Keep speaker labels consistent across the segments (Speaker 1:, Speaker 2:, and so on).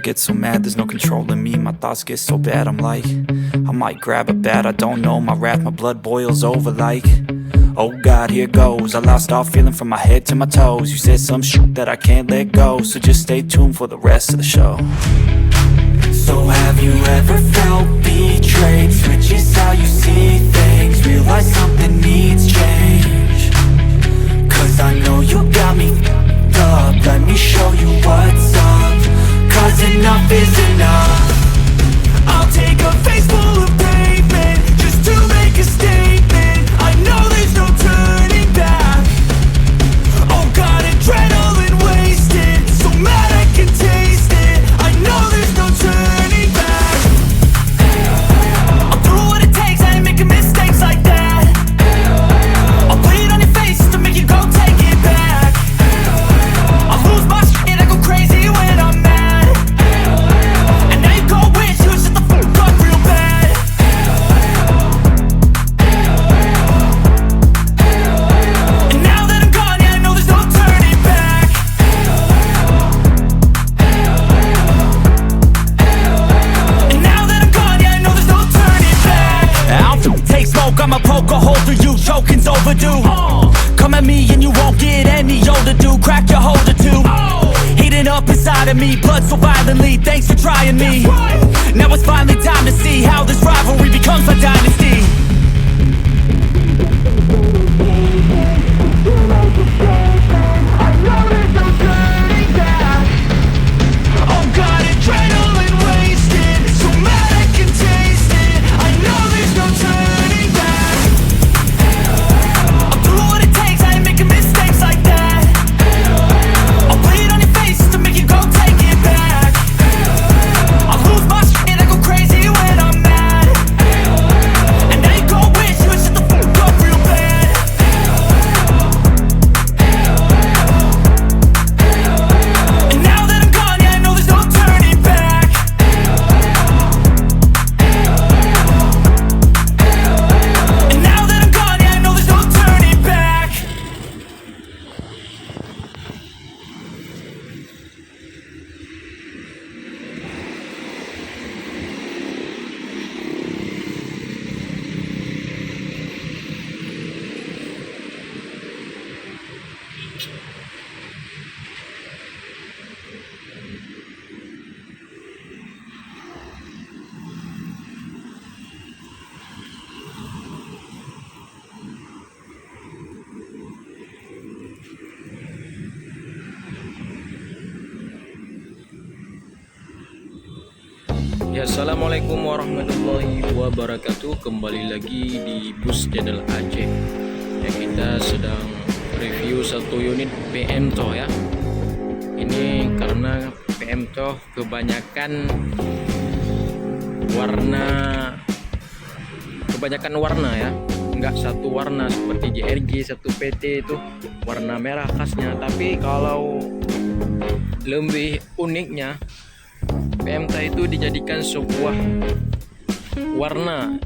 Speaker 1: get so mad, there's no controlling me. My thoughts get so bad, I'm like, I might grab a bat, I don't know. My wrath, my blood boils over like, oh God, here goes. I lost all feeling from my head to my toes. You said some shit that I can't let go, so just stay tuned for the rest of the show. So have you ever felt betrayed? Switches how you see things, realize something needs change. Cause I know you got me f***ed up, let me show you what's up. Cause enough is enough. I'll take a face full of pavement just to make a statement. I know there's no turning back. Oh God, adrenaline wasted, so mad I can taste it. I know there's no turning back. I'll do what it takes, I ain't making mistakes like that. I'll put it on your face to make you go take it back. I'll lose my shit, I go crazy when I'm mad. And now you go wish you would shut the fuck up real bad. And now that I'm gone, yeah, I know there's no turning back. And now that I'm gone, yeah, I know there's no turning back. I'll take smoke, I'ma poke a hole through you, choking's overdue. Come at me and you won't get any older, dude. Crack your holder too. Heating up inside of me, blood so violently, thanks for trying me. Now it's finally time to see how this rivalry becomes a dynasty. Oh God, adrenaline wasted, so mad I can taste it. I know there's no turning back. I'll do what it takes, I ain't making mistakes like that. I'll put it on your face to make you go take it back. I'll lose my shit, I go crazy when I'm mad. And now you go wish you would shut the fuck up real bad. And now that I'm gone, yeah, I know there's no turning back. And now that I'm gone, yeah, I know there's no turning back.
Speaker 2: Ya, assalamualaikum warahmatullahi wabarakatuh. Kembali lagi di Bus Channel Aceh. Ya, kita sedang review satu unit PM Toh ya. Ini karena PM Toh kebanyakan warna ya, nggak satu warna seperti JRG, satu PT itu warna merah khasnya. Tapi kalau lebih uniknya, PMTA itu dijadikan sebuah warna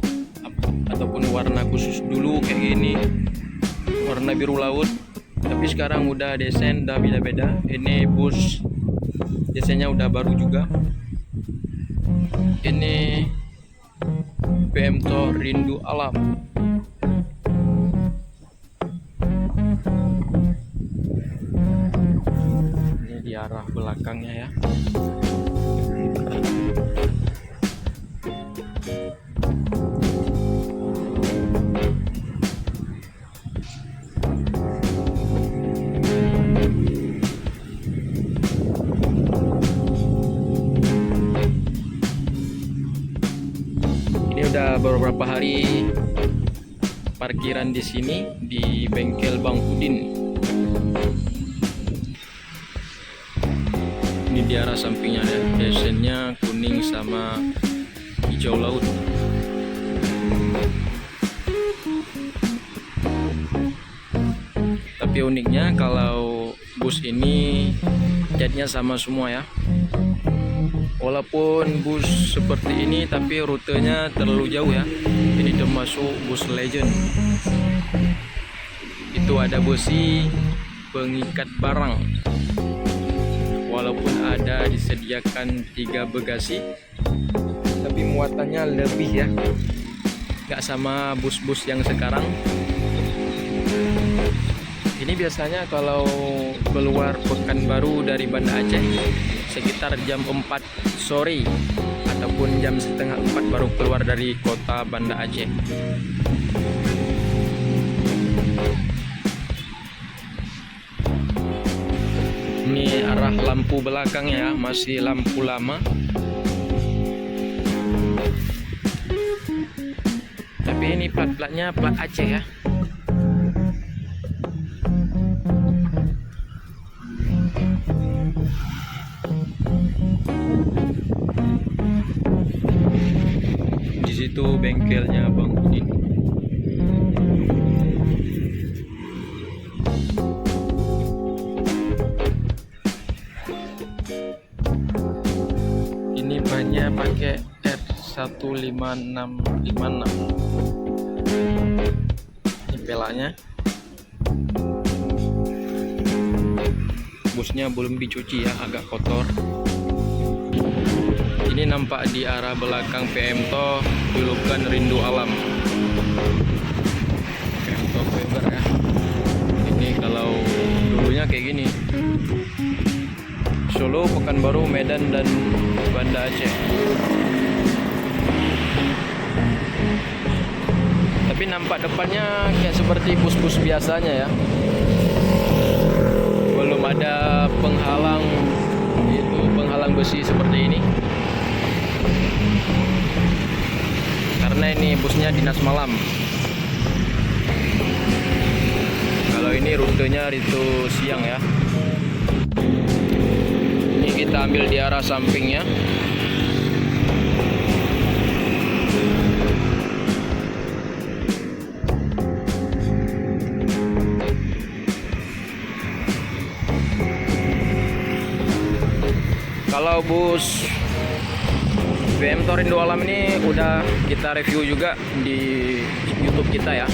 Speaker 2: ataupun warna khusus. Dulu kayak gini, warna biru laut, tapi sekarang udah desain udah beda-beda. Ini bus desainnya udah baru juga. Ini PMTA Rindu Alam. Ini di arah belakangnya ya. Ini udah beberapa hari parkiran di sini di bengkel Bang Udin. Ini di arah sampingnya ada desainnya kuning sama hijau laut. Tapi uniknya kalau bus ini catnya sama semua ya. Walaupun bus seperti ini tapi rutenya terlalu jauh ya. Ini termasuk bus legend. Itu ada besi pengikat barang. Walaupun ada disediakan menyediakan 3 bagasi, tapi muatannya lebih ya, nggak sama bus-bus yang sekarang. Ini biasanya kalau keluar Pekanbaru dari Banda Aceh sekitar jam 4 sore ataupun jam setengah 4 baru keluar dari kota Banda Aceh. Ini arah lampu belakangnya ya, masih lampu lama. Tapi ini plat-platnya plat Aceh ya. Di situ bengkelnya Bang Udin. Ini bannya pakai R15656. Ini pelaknya. Busnya belum dicuci ya, agak kotor. Ini nampak di arah belakang PM To julukan Rindu Alam. PM To Weber ya. Ini kalau dulunya kayak gini. Solo, Pekanbaru, Medan, dan Banda Aceh. Tapi nampak depannya kayak seperti bus-bus biasanya ya. Belum ada penghalang, itu penghalang besi seperti ini. Karena ini busnya dinas malam. Kalau ini rutenya rute siang ya. Ini kita ambil di arah sampingnya. Kalau bus PM To Rindu Alam ini udah kita review juga di YouTube kita ya.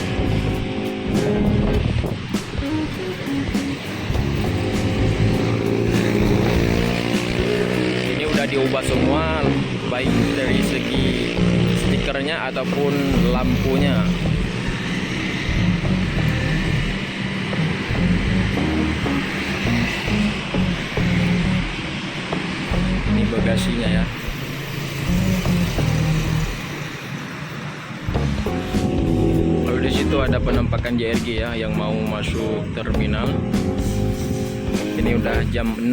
Speaker 2: Ini udah diubah semua, baik dari segi stikernya ataupun lampunya. Ini bagasinya ya. Lalu di situ ada penampakan JRG ya yang mau masuk terminal. Ini udah jam 6.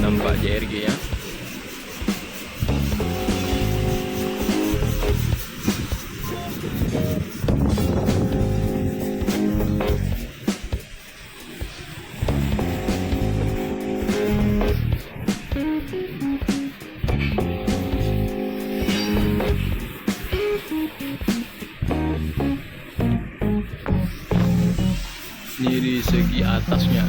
Speaker 2: Nampak JRG ya. Ini di segi atasnya.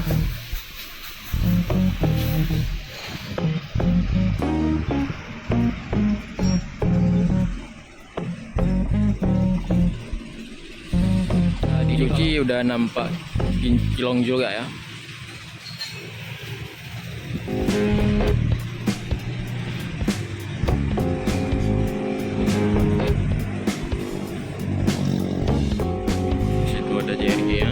Speaker 2: Nah, dicuci udah nampak kinclong juga ya. Di situ ada JRG ya.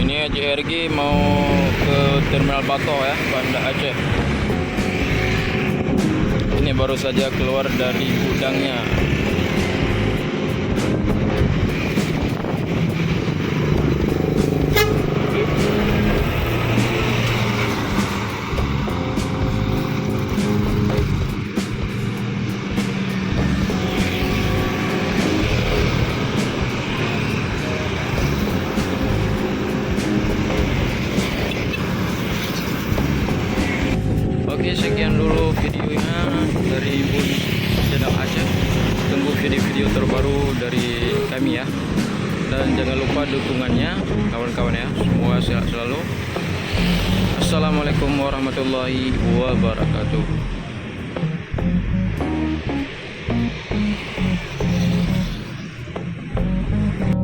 Speaker 2: Ini JRG mau ke Terminal Bato ya, Banda Aceh. Ini baru saja keluar dari gudangnya. video-video terbaru dari kami ya. Dan jangan lupa dukungannya kawan-kawan ya. Semua sehat selalu. Assalamualaikum warahmatullahi wabarakatuh.